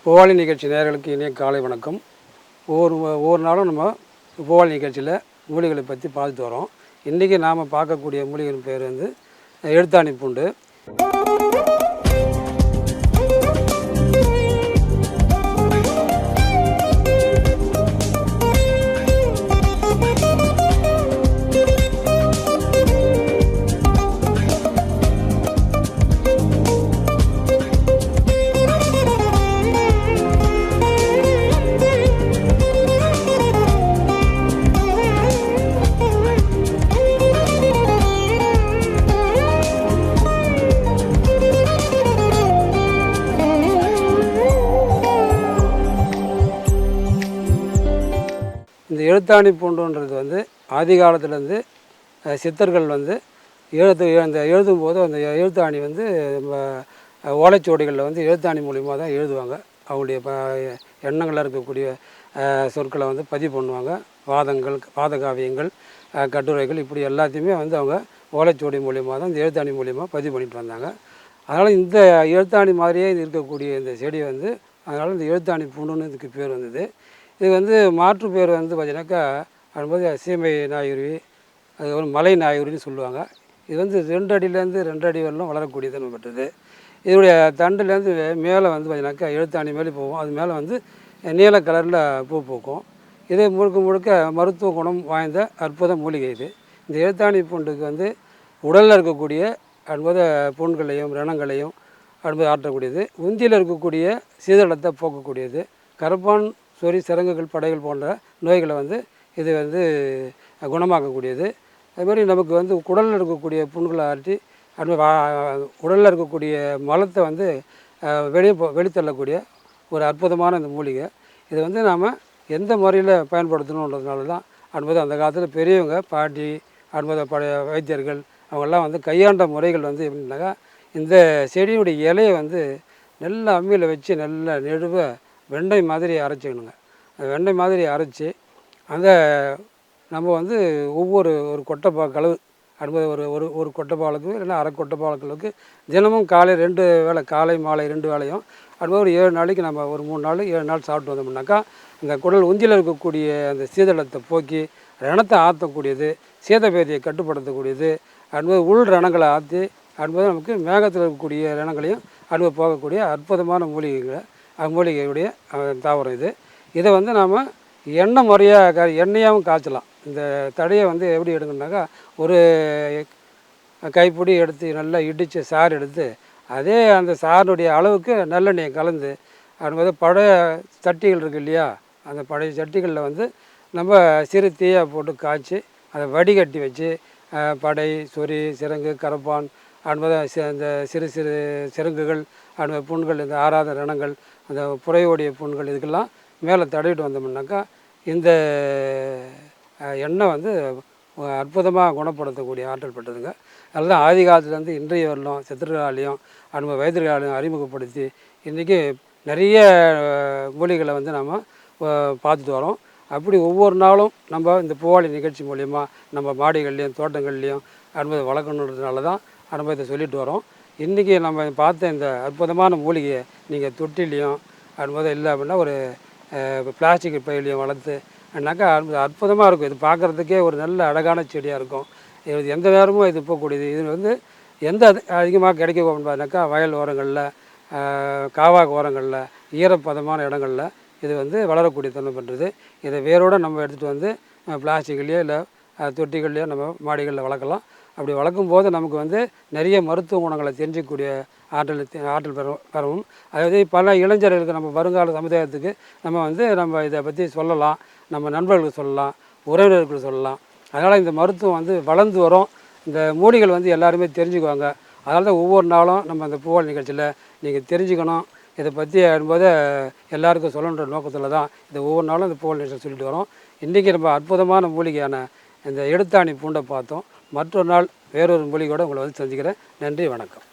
பூவாளி நிகழ்ச்சி நேயர்களுக்கு இனிய காலை வணக்கம். ஒவ்வொரு நாளும் நம்ம பூவாளி நிகழ்ச்சியில் மூலிகளை பற்றி பார்த்துட்டு வரோம். இன்றைக்கி நாம் பார்க்கக்கூடிய மூலிகையின் பேர் வந்து எழுத்தாணி பூண்டு. இந்த எழுத்தாணி பூண்டுன்றது வந்து ஆதி காலத்துலேருந்து சித்தர்கள் வந்து எழுதும்போது அந்த எழுத்தாணி வந்து ஓலைச்சுவடிகளில் வந்து எழுத்தாணி மூலிமா தான் எழுதுவாங்க. அவங்களுடைய எண்ணங்களில் இருக்கக்கூடிய சொற்களை வந்து பதிவு பண்ணுவாங்க. வாத காவியங்கள், கட்டுரைகள் இப்படி எல்லாத்தையுமே வந்து அவங்க ஓலைச்சுவடி மூலிமா தான் இந்த எழுத்தாணி மூலிமா பதிவு பண்ணிட்டு வந்தாங்க. அதனால் இந்த எழுத்தாணி மாதிரியே இருக்கக்கூடிய இந்த செடி வந்து அதனால் இந்த எழுத்தாணி பூண்டுன்னு இதுக்கு பேர் வந்தது. இது வந்து மாற்று பேர் வந்து பார்த்தீங்கன்னாக்கா அதுபோது சீமை நாயுருவி, அதுக்கப்புறம் மலை நாயுருவின்னு சொல்லுவாங்க. இது வந்து 2 அடியிலேருந்து 2 அடி வரலும் வளரக்கூடியது பெற்றது. இதனுடைய தண்டுலேருந்து மேலே வந்து பார்த்தீங்கன்னாக்கா எழுத்தாணி மேலே போகும். அது மேலே வந்து நீல கலரில் பூ பூக்கும். இது முழுக்க மருத்துவ குணம் வாய்ந்த அற்புத மூலிகை இது. இந்த எழுத்தாணி பூண்டுக்கு வந்து உடலில் இருக்கக்கூடிய அதுபோது புண்களையும் ரணங்களையும் அதுபோது ஆற்றக்கூடியது. உந்தியில் இருக்கக்கூடிய சீதளத்தை போக்கக்கூடியது. கரப்பான், சொறி, சிரங்குகள், படைகள் போன்ற நோய்களை வந்து இது வந்து குணமாக்கக்கூடியது. அதுமாதிரி நமக்கு வந்து குடலில் இருக்கக்கூடிய புண்களை ஆற்றி அது உடலில் இருக்கக்கூடிய மலத்தை வந்து வெளித்தள்ளக்கூடிய ஒரு அற்புதமான இந்த மூலிகை. இது வந்து நாம் எந்த முறையில் பயன்படுத்தணுன்றதுனால தான் என்பது அந்த காலத்தில் பெரியவங்க, பாட்டி, என்பது பழைய வைத்தியர்கள் அவங்கெல்லாம் வந்து கையாண்ட முறைகள் வந்து எப்படின்னாக்கா இந்த செடியுடைய இலையை வந்து நல்லா அம்மியில் வச்சு நல்லா நெடுவ வெண்டை மாதிரி அரைச்சிக்கணுங்க. அந்த வெண்டை மாதிரி அரைச்சி அந்த நம்ம வந்து ஒரு கொட்டைப்பால் அளவு அடுப்பது ஒரு கொட்டைப்பாலுக்கு இல்லைன்னா அரை கொட்டைப்பாலுக்கு தினமும் காலை 2 வேளை, காலை மாலை 2 வேளையும் அடுப்பது ஒரு 7 நாளைக்கு நம்ம ஒரு 3 நாள் 7 நாள் சாப்பிட்டு வந்தோம்னாக்கா இந்த குடல் உந்தியில் இருக்கக்கூடிய அந்த சீதளத்தை போக்கி ரணத்தை ஆற்றக்கூடியது, சீதபேதியை கட்டுப்படுத்தக்கூடியது, அடுப்பது உள் ரணங்களை ஆற்றி அடுப்பது நமக்கு மேகத்தில் இருக்கக்கூடிய ரணங்களையும் அடுப்பது போகக்கூடிய அற்புதமான மூலிகையுடைய தாவரம் இது. இதை வந்து நாம் எண்ணெய் முறையாக எண்ணெயாகவும் காய்ச்சலாம். இந்த தடையை வந்து எப்படி எடுக்கணுன்னாக்கா ஒரு கைப்பிடி எடுத்து நல்லா இடித்து சாறு எடுத்து அதே அந்த சாருடைய அளவுக்கு நல்லெண்ணெயை கலந்து அது பழைய சட்டிகள் இருக்குது இல்லையா, அந்த பழைய சட்டிகளில் வந்து நம்ம சிறு தீயாக போட்டு காய்ச்சி அதை வடிகட்டி வச்சு படை, சொறி, சிரங்கு, கரப்பான் என்பது இந்த சிறு சிரங்குகள் அந்த புண்கள், இந்த ஆறாத ரணங்கள், அந்த புறையோடைய புண்கள் இதுக்கெல்லாம் மேலே தடவிட்டு வந்தோம்னாக்கா இந்த எண்ணெய் வந்து அற்புதமாக குணப்படுத்தக்கூடிய ஆற்றல் பெற்றதுங்க. அதெல்லாம் ஆதி காலத்துலேருந்து இன்றைய வரலும் சித்தர்களாலையும் வைத்தியர்களாலையும் அறிமுகப்படுத்தி இன்றைக்கி நிறைய மூலிகளை வந்து நம்ம பார்த்துட்டு வரோம். அப்படி ஒவ்வொரு நாளும் நம்ம இந்த பூவாளி நிகழ்ச்சி மூலிமா நம்ம மாடிகள்லேயும் தோட்டங்கள்லேயும் அனுமதி வளர்க்கணுன்றதுனால தான் அனுமதியை சொல்லிட்டு வரோம். இன்றைக்கி நம்ம பார்த்த இந்த அற்புதமான மூலிகையை நீங்கள் தொட்டிலையும் அனுமதி இல்லை அப்படின்னா ஒரு பிளாஸ்டிக் பையிலையும் வளர்த்து என்னாக்கா அற்புதமாக இருக்கும். இது பார்க்குறதுக்கே ஒரு நல்ல அழகான செடியாக இருக்கும். இது எந்த நேரமும் இது போகக்கூடியது. இது வந்து எந்த அதிகமாக கிடைக்கும் அப்படின்னாக்கா வயல் ஓரங்களில், காவாக்கு ஓரங்களில், ஈரப்பதமான இடங்களில் இது வந்து வளரக்கூடிய தன்மை பண்ணுறது. இதை வேரோடு நம்ம எடுத்துகிட்டு வந்து பிளாஸ்டிக்லேயோ இல்லை தொட்டிகள்லையோ நம்ம மாடிகளில் வளர்க்கலாம். அப்படி வளர்க்கும் போது நமக்கு வந்து நிறைய மருத்துவ குணங்களை தெரிஞ்சிக்கக்கூடிய ஆற்றல் பெறவும், அதாவது பல இளைஞர்களுக்கு நம்ம வருங்கால சமுதாயத்துக்கு நம்ம இதை பற்றி சொல்லலாம், நம்ம நண்பர்களுக்கு சொல்லலாம், உறவினர்களுக்கு சொல்லலாம். அதனால் இந்த மருத்துவம் வந்து வளர்ந்து வரும். இந்த மூலிகள் வந்து எல்லாருமே தெரிஞ்சுக்குவாங்க. அதனால தான் ஒவ்வொரு நாளும் நம்ம அந்த பூவாளி நிகழ்ச்சியில் நீங்கள் தெரிஞ்சுக்கணும் இதை பற்றி என்பதை எல்லாருக்கும் சொல்லணுன்ற நோக்கத்தில் தான் இதை ஒவ்வொரு நாளும் இந்த பூவாளி நிகழ்ச்சியில் சொல்லிட்டு வரோம். இன்றைக்கி நம்ம அற்புதமான மூலிகையான இந்த எழுத்தாணி பூண்டை பார்த்தோம். மற்றொரு நாள் வேறொரு மூலிகையோடு உங்களை வந்து சந்திக்கிறேன். நன்றி, வணக்கம்.